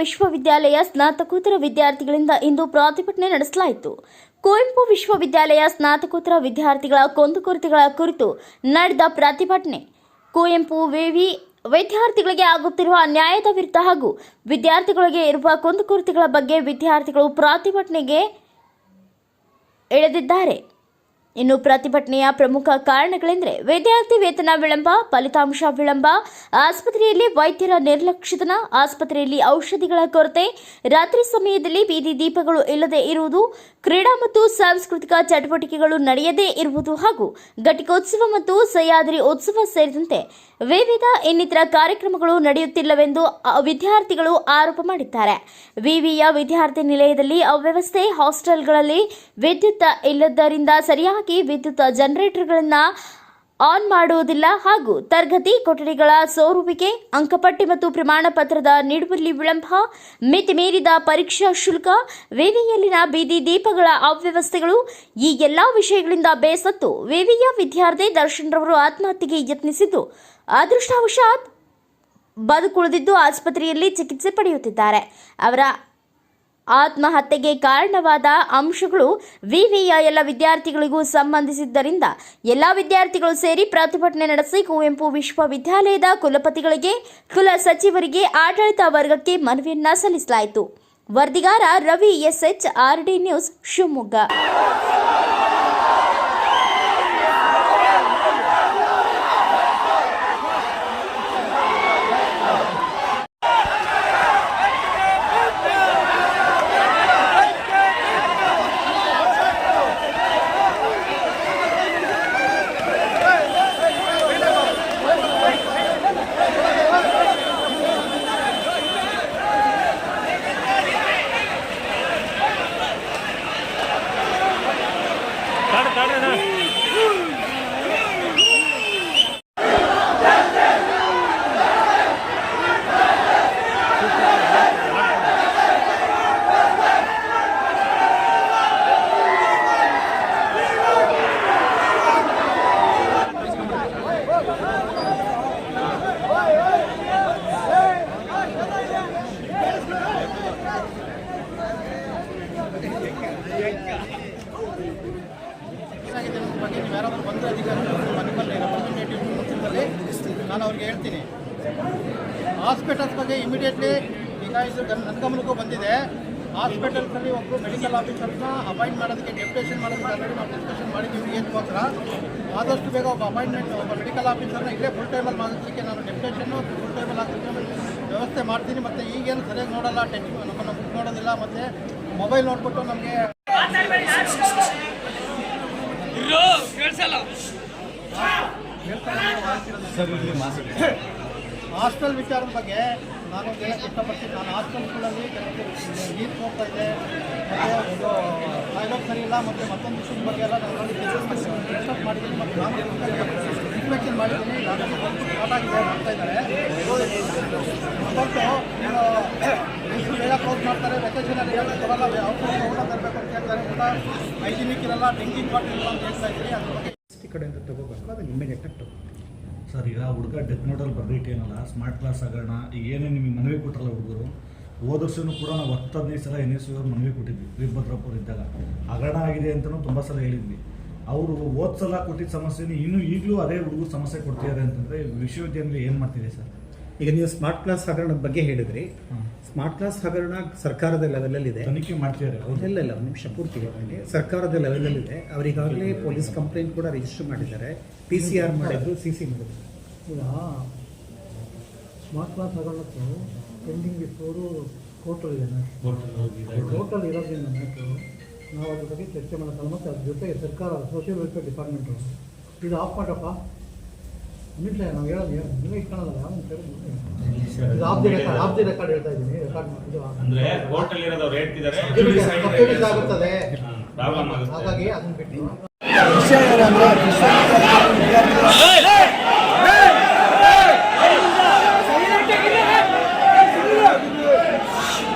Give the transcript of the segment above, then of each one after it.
ವಿಶ್ವವಿದ್ಯಾಲಯ ಸ್ನಾತಕೋತ್ತರ ವಿದ್ಯಾರ್ಥಿಗಳಿಂದ ಇಂದು ಪ್ರತಿಭಟನೆ ನಡೆಸಲಾಯಿತು. ಕುವೆಂಪು ವಿಶ್ವವಿದ್ಯಾಲಯ ಸ್ನಾತಕೋತ್ತರ ವಿದ್ಯಾರ್ಥಿಗಳ ಕುಂದುಕೊರತೆಗಳ ಕುರಿತು ನಡೆದ ಪ್ರತಿಭಟನೆ ಕುವೆಂಪು ವಿವಿ ವಿದ್ಯಾರ್ಥಿಗಳಿಗೆ ಆಗುತ್ತಿರುವ ಅನ್ಯಾಯದ ವಿರುದ್ಧ ಹಾಗೂ ವಿದ್ಯಾರ್ಥಿಗಳಿಗೆ ಇರುವ ಕುಂದುಕೊರತೆಗಳ ಬಗ್ಗೆ ವಿದ್ಯಾರ್ಥಿಗಳು ಪ್ರತಿಭಟನೆಗೆ ಇಳಿದಿದ್ದಾರೆ. ಇನ್ನು ಪ್ರತಿಭಟನೆಯ ಪ್ರಮುಖ ಕಾರಣಗಳೆಂದರೆ ವಿದ್ಯಾರ್ಥಿ ವೇತನ ವಿಳಂಬ, ಫಲಿತಾಂಶ ವಿಳಂಬ, ಆಸ್ಪತ್ರೆಯಲ್ಲಿ ವೈದ್ಯರ ನಿರ್ಲಕ್ಷ್ಯತನ, ಆಸ್ಪತ್ರೆಯಲ್ಲಿ ಔಷಧಿಗಳ ಕೊರತೆ, ರಾತ್ರಿ ಸಮಯದಲ್ಲಿ ಬೀದಿ ದೀಪಗಳು ಇಲ್ಲದೆ ಇರುವುದು, ಕ್ರೀಡಾ ಮತ್ತು ಸಾಂಸ್ಕೃತಿಕ ಚಟುವಟಿಕೆಗಳು ನಡೆಯದೇ ಇರುವುದು ಹಾಗೂ ಘಟಿಕೋತ್ಸವ ಮತ್ತು ಸಹ್ಯಾದ್ರಿ ಉತ್ಸವ ಸೇರಿದಂತೆ ವಿವಿಧ ಇನ್ನಿತರ ಕಾರ್ಯಕ್ರಮಗಳು ನಡೆಯುತ್ತಿಲ್ಲವೆಂದು ವಿದ್ಯಾರ್ಥಿಗಳು ಆರೋಪ ಮಾಡಿದ್ದಾರೆ. ವಿವಿಯ ವಿದ್ಯಾರ್ಥಿ ನಿಲಯದಲ್ಲಿ ಅವ್ಯವಸ್ಥೆ, ಹಾಸ್ಟೆಲ್ಗಳಲ್ಲಿ ವಿದ್ಯುತ್ ಇಲ್ಲದರಿಂದ ಸರಿಯಾಗಿ ವಿದ್ಯುತ್ ಜನರೇಟರ್ಗಳನ್ನು ಆನ್ ಮಾಡುವುದಿಲ್ಲ ಹಾಗೂ ತರಗತಿ ಕೊಠಡಿಗಳ ಸೋರುವಿಕೆ, ಅಂಕಪಟ್ಟಿ ಮತ್ತು ಪ್ರಮಾಣ ಪತ್ರದ ನೀಡುವಲ್ಲಿ ವಿಳಂಬ, ಮಿತಿ ಮೀರಿದ ಪರೀಕ್ಷಾ ಶುಲ್ಕ, ವಿವಿಯಲ್ಲಿನ ಬೀದಿ ದೀಪಗಳ ಅವ್ಯವಸ್ಥೆಗಳು ಈ ಎಲ್ಲಾ ವಿಷಯಗಳಿಂದ ಬೇಸತ್ತು ವಿವಿಯ ವಿದ್ಯಾರ್ಥಿ ದರ್ಶನ್ ರವರು ಆತ್ಮಹತ್ಯೆಗೆ ಯತ್ನಿಸಿದ್ದು ಅದೃಷ್ಟವಶಾತ್ ಬದುಕುಳಿದಿದ್ದು ಆಸ್ಪತ್ರೆಯಲ್ಲಿ ಚಿಕಿತ್ಸೆ ಪಡೆಯುತ್ತಿದ್ದಾರೆ. ಅವರ ಆತ್ಮಹತ್ಯೆಗೆ ಕಾರಣವಾದ ಅಂಶಗಳು ವಿವಿಯ ಎಲ್ಲ ವಿದ್ಯಾರ್ಥಿಗಳಿಗೂ ಸಂಬಂಧಿಸಿದ್ದರಿಂದ ಎಲ್ಲ ವಿದ್ಯಾರ್ಥಿಗಳು ಸೇರಿ ಪ್ರತಿಭಟನೆ ನಡೆಸಿ ಕುವೆಂಪು ವಿಶ್ವವಿದ್ಯಾಲಯದ ಕುಲಪತಿಗಳಿಗೆ, ಕುಲ ಸಚಿವರಿಗೆ, ಆಡಳಿತ ವರ್ಗಕ್ಕೆ ಮನವಿಯನ್ನ ಸಲ್ಲಿಸಲಾಯಿತು. ವರದಿಗಾರ Ravi SH, RD news, Shivamogga. ನಾನು ಅವ್ರಿಗೆ ಹೇಳ್ತೀನಿ, ಹಾಸ್ಪಿಟಲ್ಸ್ ಬಗ್ಗೆ ಇಮಿಡಿಯೇಟ್ಲಿ ಈಗ ಇದು ನನ್ನ ಗಮನಕ್ಕೂ ಬಂದಿದೆ. ಹಾಸ್ಪಿಟಲ್ಸಲ್ಲಿ ಒಬ್ಬರು ಮೆಡಿಕಲ್ ಆಫೀಸರ್ನ ಅಪಾಯಿಂಟ್ ಮಾಡೋದಕ್ಕೆ ಡೆಪ್ಯುಟೇಷನ್ ಮಾಡೋದಕ್ಕೆ ಆಲ್ರೆಡಿ ನಾವು ಡಿಸ್ಕಷನ್ ಮಾಡಿದ್ದೀವಿ. ಏನಕ್ಕೋಸ್ಕರ ಆದಷ್ಟು ಬೇಗ ಒಬ್ಬ ಅಪಾಯಿಂಟ್ಮೆಂಟ್ ಒಬ್ಬ ಮೆಡಿಕಲ್ ಆಫೀಸರ್ನ ಇಲ್ಲೇ ಫುಲ್ ಟೈಮಲ್ಲಿ ಮಾಡೋದಕ್ಕೆ ನಾನು ಡೆಪ್ಯುಟೇಷನ್ನು ಫುಲ್ ಟೈಮಲ್ಲಿ ಹಾಕೋದಕ್ಕೆ ವ್ಯವಸ್ಥೆ ಮಾಡ್ತೀನಿ. ಮತ್ತು ಈಗೇನು ಸರಿಯಾಗಿ ನೋಡಲ್ಲ, ನಮ್ಮನ್ನು ಬುಕ್ ನೋಡೋದಿಲ್ಲ, ಮತ್ತು ಮೊಬೈಲ್ ನೋಡ್ಬಿಟ್ಟು ನಮಗೆ ಹಾಸ್ಟೆಲ್ ವಿಚಾರದ ಬಗ್ಗೆ ನಾನು ಹೇಳಕ್ಕೆ ಇಷ್ಟಪಡ್ತೀನಿ. ನಾನು ಹಾಸ್ಟೆಲ್ಗಳಲ್ಲಿ ನೀರು ಹೋಗ್ತಾ ಇದೆ, ಮತ್ತು ಒಂದು ಟಾಯ್ಲೆಟ್ ಸರಿ ಇಲ್ಲ, ಮತ್ತು ಮತ್ತೊಂದು ವಿಷಯದ ಬಗ್ಗೆ ಎಲ್ಲ ನಾನು ಡಿಸ್ಕಸ್ ಮಾಡಿದ್ದೀನಿ. ಮತ್ತು ನಾನು ಇನ್ಸ್ಪೆಕ್ಷನ್ ಮಾಡಿದ್ದೀನಿ. ಸ್ಟಾರ್ಟ್ ಆಗಿದೆ, ಮಾಡ್ತಾ ಇದ್ದಾರೆ. ಮತ್ತು ಎಷ್ಟು ಬೇಗ ಕ್ಲೋಸ್ ಮಾಡ್ತಾರೆ, ವೆಕೇಷನಲ್ಲಿ ಹೇಳಕ್ಕೆ ಬರಲ್ಲ, ಔಷಧಿ ಊಟ ತರಬೇಕು ಅಂತ ಹೇಳ್ತಾರೆ. ಊಟ ಹೈಜಿನಿಕ್ ಇರಲ್ಲ, ಡ್ರಿಂಕಿಂಗ್ ವಾಟರ್ ಇಲ್ಲ ಅಂತ ಹೇಳ್ತಾ ಇದ್ದೀನಿ. ಅದ್ರ ಬಗ್ಗೆ ಕಡೆಯಿಂದ ತಗೋಬೇಕು, ಅದನ್ನು ಇಮ್ಮಿಡಿಯೇಟಾಗಿ ತಗೋ ಸರ್. ಈಗ ಹುಡುಗ ಡೆತ್ ನೋಟಲ್ಲಿ ಬರಬೇಕೇನಲ್ಲ, ಸ್ಮಾರ್ಟ್ ಕ್ಲಾಸ್ ಆಗೋಣ, ಈಗ ಏನೇ ನಿಮಗೆ ಮನವಿ ಕೊಟ್ಟರಲ್ಲ ಹುಡುಗರು, ಹೋದ ವರ್ಷವೂ ಕೂಡ ನಾವು 10-15 ಸಲ NSU ಅವ್ರು ಮನವಿ ಕೊಟ್ಟಿದ್ವಿ. ವೀರಭದ್ರಪ್ಪರು ಇದ್ದಾಗ ಹಗರಣ ಆಗಿದೆ ಅಂತಲೂ ತುಂಬ ಸಲ ಹೇಳಿದ್ವಿ. ಅವರು ಹೋದ ಸಲ ಕೊಟ್ಟಿದ್ದ ಸಮಸ್ಯೆನ ಈಗಲೂ ಅದೇ ಹುಡುಗರು ಸಮಸ್ಯೆ ಕೊಡ್ತಿದ್ದಾರೆ ಅಂತಂದರೆ ವಿಶ್ವವಿದ್ಯಾಲಯ ಏನು ಮಾಡ್ತಿದೆ ಸರ್? ಈಗ ನೀವು ಸ್ಮಾರ್ಟ್ ಕ್ಲಾಸ್ ಹಗರಣದ ಬಗ್ಗೆ ಹೇಳಿದ್ರಿ. ಸ್ಮಾರ್ಟ್ ಕ್ಲಾಸ್ ಹಗರಣ ಸರ್ಕಾರದ ಲೆವೆಲಲ್ಲಿ ಇದೆ, ತನಿಖೆ ಮಾಡ್ತಿದ್ದಾರೆ. ಇಲ್ಲ ಒಂದು ನಿಮಿಷ ಪೂರ್ತಿ ಅವರಿಗೆ ಸರ್ಕಾರದ ಲೆವೆಲಲ್ಲಿ ಇದೆ. ಅವರಿಗಾಗಲೇ ಪೊಲೀಸ್ ಕಂಪ್ಲೇಂಟ್ ಕೂಡ ರಿಜಿಸ್ಟರ್ ಮಾಡಿದ್ದಾರೆ, PCR ಮಾಡಿದ್ರು, CC ಮಾಡಿದ್ರು. ಈಗ ಸ್ಮಾರ್ಟ್ ಕ್ಲಾಸ್ ಹಗರಣಕ್ಕೂ ಪೆಂಡಿಂಗ್ ಇಟ್ಟವರು ಕೋರ್ಟಲ್ಲಿ ಇದೆ. ಕೋರ್ಟಲ್ಲಿ ಇರೋದ್ರಿಂದ ನಾವು ಅದ್ರ ಬಗ್ಗೆ ಚರ್ಚೆ ಮಾಡೋಕ್ಕಲ್ಲ. ಮತ್ತು ಅದ್ರ ಜೊತೆಗೆ ಸರ್ಕಾರ ಸೋಷಿಯಲ್ ವೆಲ್ಫೇರ್ ಡಿಪಾರ್ಟ್ಮೆಂಟು ಇದು ಆಫ್ ಮಾಡಪ್ಪ ನಿಮಿಷ ನಾವು ಹೇಳೋದು ನೀವೇ ಇಟ್ಕೊಳ್ಳಲ್ಲ. ಯಾವ ಇದು ಆಫ್ ದಿ ರೆಕಾರ್ಡ್ ಹೇಳ್ತಾ ಇದ್ದೀನಿ. ರೆಕಾರ್ಡ್ ಆಗುತ್ತದೆ, ಹಾಗಾಗಿ ಅದನ್ನು ಬಿಟ್ಟು ವಿಷಯ ಏನಂದರೆ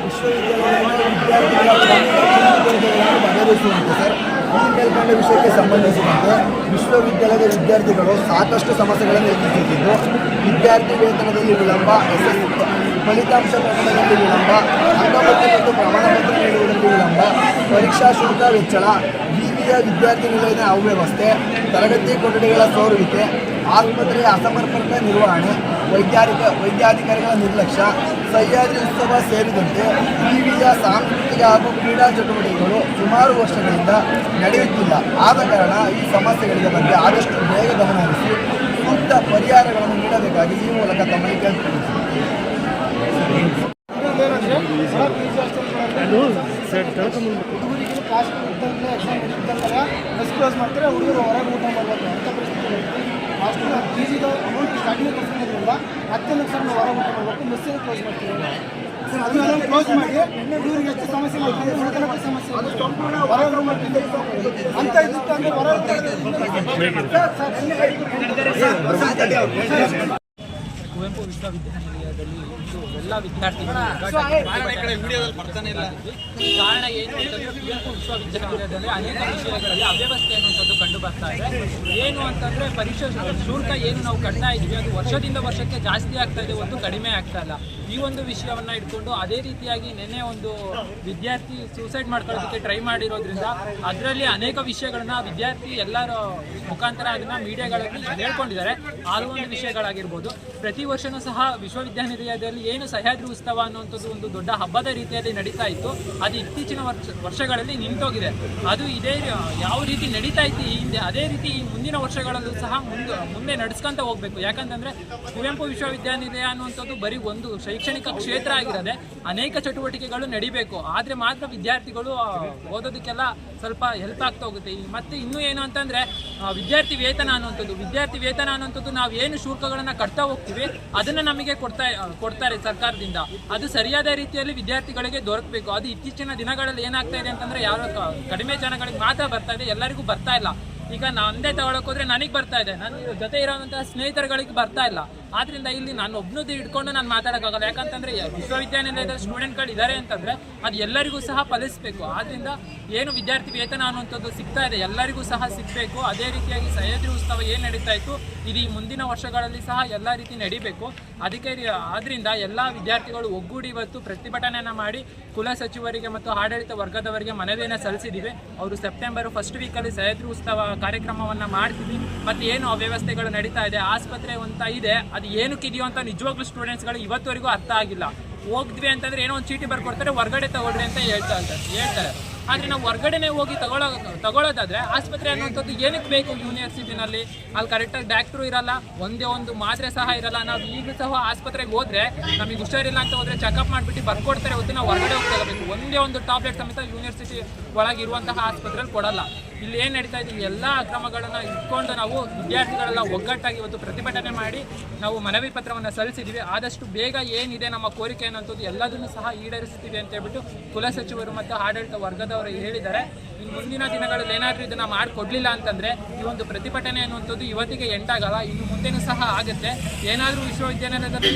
ವಿಶ್ವವಿದ್ಯಾಲಯ ವಿದ್ಯಾರ್ಥಿಗಳ ಬಗೆಹರಿಸುವಂತೆ ಸರ್ ಈ ಮೇಲ್ಕಂಡ ವಿಷಯಕ್ಕೆ ಸಂಬಂಧಿಸಿದಂತೆ ವಿಶ್ವವಿದ್ಯಾಲಯದ ವಿದ್ಯಾರ್ಥಿಗಳು ಸಾಕಷ್ಟು ಸಮಸ್ಯೆಗಳನ್ನು ಎದುರಿಸುತ್ತಿದ್ದು, ವಿದ್ಯಾರ್ಥಿ ವೇತನದಲ್ಲಿ ವಿಳಂಬ, ಫಲಿತಾಂಶ ಪ್ರಕಟಣದಲ್ಲಿ ವಿಳಂಬ, ಅಂಕಪಟ್ಟಿ ಮತ್ತು ಪ್ರಮಾಣಪತ್ರ ನೀಡುವುದರಲ್ಲಿ ವಿಳಂಬ, ಪರೀಕ್ಷಾ ಶುಲ್ಕ ಹೆಚ್ಚಳ, ವಿವಿಯ ವಿದ್ಯಾರ್ಥಿ ನಿಲಯದ ಅವ್ಯವಸ್ಥೆ, ತರಗತಿ ಕೊಠಡಿಗಳ ಸೋರುವಿಕೆ, ಆಸ್ಪತ್ರೆಯ ಅಸಮರ್ಪಕ ನಿರ್ವಹಣೆ, ವೈದ್ಯಾಧಿಕಾರಿಗಳ ನಿರ್ಲಕ್ಷ್ಯ, ಸಹ್ಯಾದ್ರಿ ಉತ್ಸವ ಸೇರಿದಂತೆ ವಿವಿಧ ಸಾಂಸ್ಕೃತಿಕ ಹಾಗೂ ಕ್ರೀಡಾ ಚಟುವಟಿಕೆಗಳು ಸುಮಾರು ವರ್ಷಗಳಿಂದ ನಡೆಯುತ್ತಿಲ್ಲ. ಆದ ಕಾರಣ ಈ ಸಮಸ್ಯೆಗಳಿಗೆ ಬಗ್ಗೆ ಆದಷ್ಟು ಬೇಗ ಗಮನ ಹರಿಸಿ ಸೂಕ್ತ ಪರಿಹಾರಗಳನ್ನು ನೀಡಬೇಕಾಗಿ ಈ ಮೂಲಕ ತಮ್ಮಲ್ಲಿ ಕೇಳಿಕೊಳ್ಳುತ್ತೇವೆ. ಹುಡುಗರಿಗೆ ಕ್ಲಾಸ್ ಇದ್ದಂಗೆ ಎಕ್ಸಾಮ್ ಇದ್ದಂಗೆಲ್ಲ ಬಸ್ ಕ್ಲೋಸ್ ಮಾಡ್ತಾರೆ, ಹುಡುಗರು ಹೊರಗೆ ಊಟ ಮಾಡಬೇಕು ಅಂತ ಪರಿಸ್ಥಿತಿ ಇರುತ್ತೆ. ಅಷ್ಟು ಫೀಸಿದ ಅಮೌಂಟ್ ಸ್ಟಾರ್ಟಿಂಗ್ ಕೊಡ್ತಿರೋದ್ರಿಂದ 10 ಲಕ್ಷ ನಾವು ಹೊರಗೆ ಊಟ ಮಾಡಬೇಕು, ಮೆಸ್ಸಿಗೆ ಕ್ಲೋಸ್ ಮಾಡ್ತೀವಿ. ಅದನ್ನೆಲ್ಲ ಕ್ಲೋಸ್ ಮಾಡಿ ಹುಡುಗರಿಗೆ ಹೆಚ್ಚು ಸಮಸ್ಯೆ ಮಾಡ್ತೀವಿ, ಉಳಿದಕ್ಕೆ ಸಮಸ್ಯೆ ಹೊರಗೆ ಮಾಡ್ತೀವಿ ಅಂತ ಇದ್ದಿತ್ತು ಅಂದರೆ ಹೊರಗೆ ಕುವೆಂಪು ವಿಶ್ವವಿದ್ಯಾನಿಲಯದಲ್ಲಿ ಇಂದು ಎಲ್ಲ ವಿದ್ಯಾರ್ಥಿಗಳು ಕಾರಣ ಏನು ಅಂತಂದ್ರೆ ಕುವೆಂಪು ವಿಶ್ವವಿದ್ಯಾನಿಲಯದಲ್ಲಿ ಅನೇಕ ವಿಷಯಗಳಲ್ಲಿ ಅವ್ಯವಸ್ಥೆ ಅನ್ನುವಂಥದ್ದು ಕಂಡು ಬರ್ತಾ ಇದೆ. ಏನು ಅಂತಂದ್ರೆ ಪರೀಕ್ಷಾ ಶುಲ್ಕ ಏನು ನಾವು ಕಟ್ತಾ ಇದ್ದೀವಿ ಅದು ವರ್ಷದಿಂದ ವರ್ಷಕ್ಕೆ ಜಾಸ್ತಿ ಆಗ್ತಾ ಇದೆ, ಒಂದು ಕಡಿಮೆ ಆಗ್ತಾ ಇಲ್ಲ. ಈ ಒಂದು ವಿಷಯವನ್ನ ಇಟ್ಕೊಂಡು ಅದೇ ರೀತಿಯಾಗಿ ನಿನ್ನೆ ಒಂದು ವಿದ್ಯಾರ್ಥಿ ಸೂಸೈಡ್ ಮಾಡ್ಕೊಳ್ಳೋದಕ್ಕೆ ಟ್ರೈ ಮಾಡಿರೋದ್ರಿಂದ ಅದರಲ್ಲಿ ಅನೇಕ ವಿಷಯಗಳನ್ನ ವಿದ್ಯಾರ್ಥಿ ಎಲ್ಲರ ಮುಖಾಂತರ ಅದನ್ನ ಮೀಡಿಯಾಗಳಲ್ಲಿ ಹೇಳ್ಕೊಂಡಿದ್ದಾರೆ. ಅದು ಒಂದು ವಿಷಯಗಳಾಗಿರ್ಬೋದು. ಪ್ರತಿ ವರ್ಷನೂ ಸಹ ವಿಶ್ವವಿದ್ಯಾನಿಲಯದಲ್ಲಿ ಏನು ಸಹ್ಯಾದ್ರಿ ಉತ್ಸವ ಅನ್ನುವಂಥದ್ದು ಒಂದು ದೊಡ್ಡ ಹಬ್ಬದ ರೀತಿಯಲ್ಲಿ ನಡೀತಾ ಇತ್ತು, ಅದು ಇತ್ತೀಚಿನ ವರ್ಷಗಳಲ್ಲಿ ನಿಂತೋಗಿದೆ. ಅದು ಇದೇ ಯಾವ ರೀತಿ ನಡೀತಾ ಇತ್ತು ಈ ಹಿಂದೆ, ಅದೇ ರೀತಿ ಈ ಮುಂದಿನ ವರ್ಷಗಳಲ್ಲೂ ಸಹ ಮುಂದೆ ನಡೆಸ್ಕೊಂತ ಹೋಗ್ಬೇಕು. ಯಾಕಂತಂದ್ರೆ ಕುವೆಂಪು ವಿಶ್ವವಿದ್ಯಾನಿಲಯ ಅನ್ನುವಂಥದ್ದು ಬರೀ ಒಂದು ಶೈಕ್ಷಣಿಕ ಕ್ಷೇತ್ರ ಆಗಿರೋದೆ, ಅನೇಕ ಚಟುವಟಿಕೆಗಳು ನಡಿಬೇಕು. ಆದರೆ ಮಾತ್ರ ವಿದ್ಯಾರ್ಥಿಗಳು ಓದೋದಕ್ಕೆಲ್ಲ ಸ್ವಲ್ಪ ಹೆಲ್ಪ್ ಆಗ್ತಾ ಹೋಗುತ್ತೆ. ಮತ್ತೆ ಇನ್ನೂ ಏನು ಅಂತಂದ್ರೆ ವಿದ್ಯಾರ್ಥಿ ವೇತನ ಅನ್ನುವಂಥದ್ದು ನಾವು ಏನು ಶುಲ್ಕಗಳನ್ನ ಕಟ್ತಾ ಹೋಗ್ತೀವಿ ಅದನ್ನ ನಮಗೆ ಕೊಡ್ತಾರೆ ಸರ್ಕಾರದಿಂದ. ಅದು ಸರಿಯಾದ ರೀತಿಯಲ್ಲಿ ವಿದ್ಯಾರ್ಥಿಗಳಿಗೆ ದೊರಕಬೇಕು. ಅದು ಇತ್ತೀಚಿನ ದಿನಗಳಲ್ಲಿ ಏನಾಗ್ತಾ ಇದೆ ಅಂತಂದ್ರೆ ಯಾರು ಕಡಿಮೆ ಜನಗಳಿಗೆ ಮಾತ್ರ ಬರ್ತಾ ಇದೆ, ಎಲ್ಲರಿಗೂ ಬರ್ತಾ ಇಲ್ಲ. ಈಗ ನಂದೇ ತಗೊಳಕ್ ಹೋದ್ರೆ ನನಗೆ ಬರ್ತಾ ಇದೆ, ನನ್ನ ಜೊತೆ ಇರೋವಂತಹ ಸ್ನೇಹಿತರುಗಳಿಗೆ ಬರ್ತಾ ಇಲ್ಲ. ಆದ್ರಿಂದ ಇಲ್ಲಿ ನಾನು ಒಬ್ಬನದ್ದು ಇಟ್ಕೊಂಡು ನಾನು ಮಾತಾಡೋಕ್ಕಾಗಲ್ಲ. ಯಾಕಂತಂದ್ರೆ ವಿಶ್ವವಿದ್ಯಾನಿಲಯದ ಸ್ಟೂಡೆಂಟ್ಗಳು ಇದ್ದಾರೆ ಅಂತಂದ್ರೆ ಅದು ಎಲ್ಲರಿಗೂ ಸಹ ಫಲಿಸಬೇಕು. ಆದ್ರಿಂದ ಏನು ವಿದ್ಯಾರ್ಥಿ ವೇತನ ಅನ್ನುವಂಥದ್ದು ಸಿಗ್ತಾ ಇದೆ ಎಲ್ಲರಿಗೂ ಸಹ ಸಿಗಬೇಕು. ಅದೇ ರೀತಿಯಾಗಿ ಸಹ್ಯಾದ್ರಿ ಉತ್ಸವ ಏನು ನಡೀತಾ ಇತ್ತು ಇದು ಈ ಮುಂದಿನ ವರ್ಷಗಳಲ್ಲಿ ಸಹ ಎಲ್ಲ ರೀತಿ ನಡಿಬೇಕು. ಅದಕ್ಕೆ ಆದ್ರಿಂದ ಎಲ್ಲ ವಿದ್ಯಾರ್ಥಿಗಳು ಒಗ್ಗೂಡಿ ಇವತ್ತು ಪ್ರತಿಭಟನೆಯನ್ನ ಮಾಡಿ ಕುಲಸಚಿವರಿಗೆ ಮತ್ತು ಆಡಳಿತ ವರ್ಗದವರಿಗೆ ಮನವಿಯನ್ನು ಸಲ್ಲಿಸಿದ್ದೀವಿ. ಅವರು ಸೆಪ್ಟೆಂಬರ್ ಫಸ್ಟ್ ವೀಕಲ್ಲಿ ಸಹ್ಯಾದ್ರಿ ಉತ್ಸವ ಕಾರ್ಯಕ್ರಮವನ್ನು ಮಾಡ್ತೀವಿ. ಮತ್ತು ಏನು ಅವ್ಯವಸ್ಥೆಗಳು ನಡೀತಾ ಇದೆ, ಆಸ್ಪತ್ರೆ ಅಂತ ಇದೆ, ಅದು ಏನಕ್ಕಿದೆಯೋ ಅಂತ ನಿಜವಾಗ್ಲೂ ಸ್ಟೂಡೆಂಟ್ಸ್ಗಳು ಇವತ್ತವರೆಗೂ ಅರ್ಥ ಆಗಿಲ್ಲ. ಹೋಗಿದ್ವಿ ಅಂತಂದ್ರೆ ಏನೋ ಒಂದು ಚೀಟಿ ಬರ್ಕೊಡ್ತಾರೆ, ಹೊರಗಡೆ ತಗೊಳ್ರಿ ಅಂತ ಹೇಳ್ತಾರೆ. ಆದರೆ ನಾವು ಹೊರಗಡೆನೆ ಹೋಗಿ ತಗೊಳ್ಳೋದಾದ್ರೆ ಆಸ್ಪತ್ರೆ ಅನ್ನುವಂಥದ್ದು ಏನಕ್ಕೆ ಬೇಕು ಯೂನಿವರ್ಸಿಟಿನಲ್ಲಿ? ಅಲ್ಲಿ ಕರೆಕ್ಟಾಗಿ ಡಾಕ್ಟ್ರು ಇರಲ್ಲ, ಒಂದೇ ಒಂದು ಮಾತ್ರೆ ಸಹ ಇರಲ್ಲ. ನಾವು ಈಗ ಸಹ ಆಸ್ಪತ್ರೆಗೆ ಹೋದ್ರೆ ನಮಗೆ ಹುಷಾರಿಲ್ಲ ಅಂತ ಹೋದ್ರೆ ಚೆಕಪ್ ಮಾಡಿಬಿಟ್ಟು ಬರ್ಕೊಡ್ತಾರೆ ಹೊತ್ತು ನಾವು ಹೊರಗಡೆ ಹೋಗಿ ತಗೋಬೇಕು. ಒಂದೇ ಒಂದು ಟ್ಯಾಬ್ಲೆಟ್ ಸಮೇತ ಯೂನಿವರ್ಸಿಟಿ ಒಳಗಿರುವಂತಹ ಆಸ್ಪತ್ರೆಯಲ್ಲಿ ಕೊಡಲ್ಲ. ಇಲ್ಲಿ ಏನು ನಡೀತಾ ಇದೆ ಎಲ್ಲ ಅಕ್ರಮಗಳನ್ನು ಇಟ್ಕೊಂಡು ನಾವು ವಿದ್ಯಾರ್ಥಿಗಳೆಲ್ಲ ಒಗ್ಗಟ್ಟಾಗಿ ಇವತ್ತು ಪ್ರತಿಭಟನೆ ಮಾಡಿ ನಾವು ಮನವಿ ಪತ್ರವನ್ನು ಸಲ್ಲಿಸಿದ್ದೀವಿ. ಆದಷ್ಟು ಬೇಗ ಏನಿದೆ ನಮ್ಮ ಕೋರಿಕೆ ಅನ್ನೋಂಥದ್ದು ಎಲ್ಲದನ್ನು ಸಹ ಈಡೇರಿಸ್ತೀವಿ ಅಂತ ಹೇಳ್ಬಿಟ್ಟು ಕುಲಸಚಿವರು ಮತ್ತು ಆಡಳಿತ ವರ್ಗದವರು ಹೇಳಿದ್ದಾರೆ. ಇನ್ನು ಮುಂದಿನ ದಿನಗಳಲ್ಲಿ ಏನಾದರೂ ಇದನ್ನು ಮಾಡಿಕೊಡ್ಲಿಲ್ಲ ಅಂತಂದರೆ ಈ ಒಂದು ಪ್ರತಿಭಟನೆ ಅನ್ನುವಂಥದ್ದು ಇವತ್ತಿಗೆ ಎಂಟಾಗಲ್ಲ, ಇನ್ನು ಮುಂದೆನೂ ಸಹ ಆಗುತ್ತೆ. ಏನಾದರೂ ವಿಶ್ವವಿದ್ಯಾನಿಲಯದಲ್ಲಿ